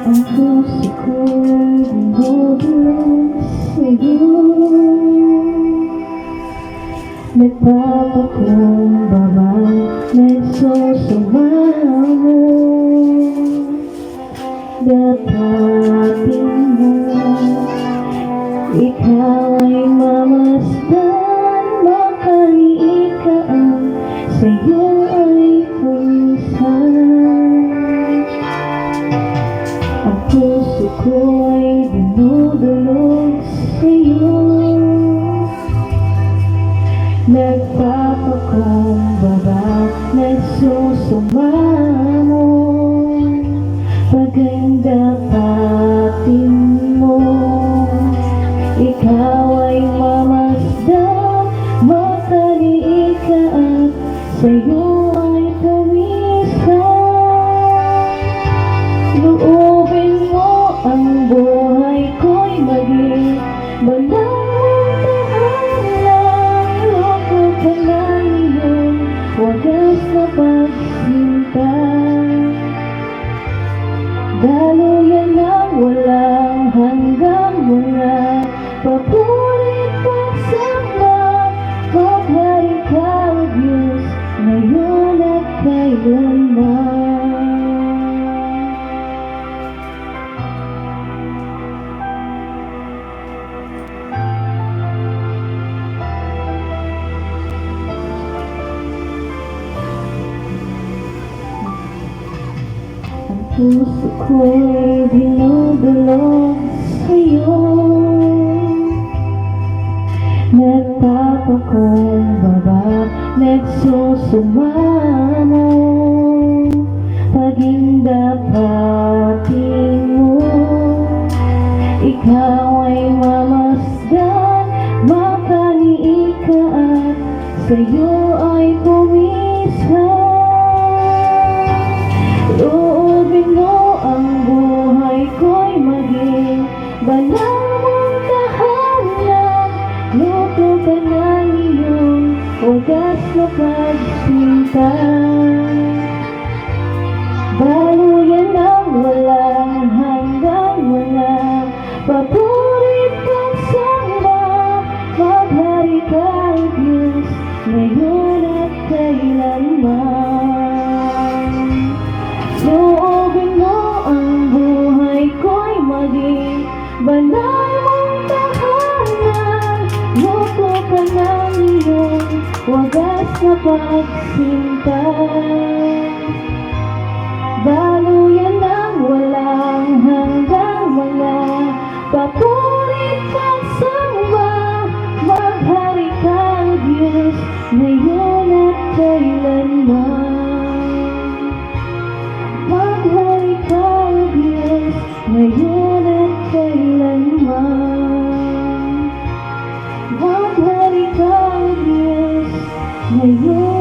Ang puso ko'y bumubulo sa'yo. Nagpapakumbaba, nagsusuma mo. Dapatin mo, ikaw ay mamasdan, makaliit ka ang sa'yo ay pumisan. Ang puso ko'y dinudulog sa'yo. Nagpapakumbaba, nagsusuma mo. Pagdapatin mo, ikaw ay mamasdan, makaliit ka at sa'yo ay pumisan. Loobin mo ang buhay ko'y maging banal. Loko ka na iyong wagas na pagsinta. Daluyan ng walang hanggang mga papurit pagsamba. Maghari ka, O Diyos, ngayon at kailanman. Puso ko'y dinudulog sa'yo. Nagpapakumbaba, nagsusuma mo. Pagdapatin mo, ikaw ay mamasdan, makaliit ka at sa'yo ay pumisan. Loobin mo ang buhay ko'y maging banal mong tahanan. Luto ka ng iyong wagas na pagsinta. Daluyan ng walang hanggang mga papurit pagsamba. Maghari ka, O Diyos, ngayon at kailanman. Loobin mo ang buhay ko'y maging banal mong tahanan. Loko ka ng iyong wagas na pagsinta. Daluyan ng walang hanggang mga papurit pagsamba. Maghari ka, O Diyos, ngayon at kailanman. Maghari ka, O Diyos, ngayon at kailanman. Maghari ka, O Diyos, ngayon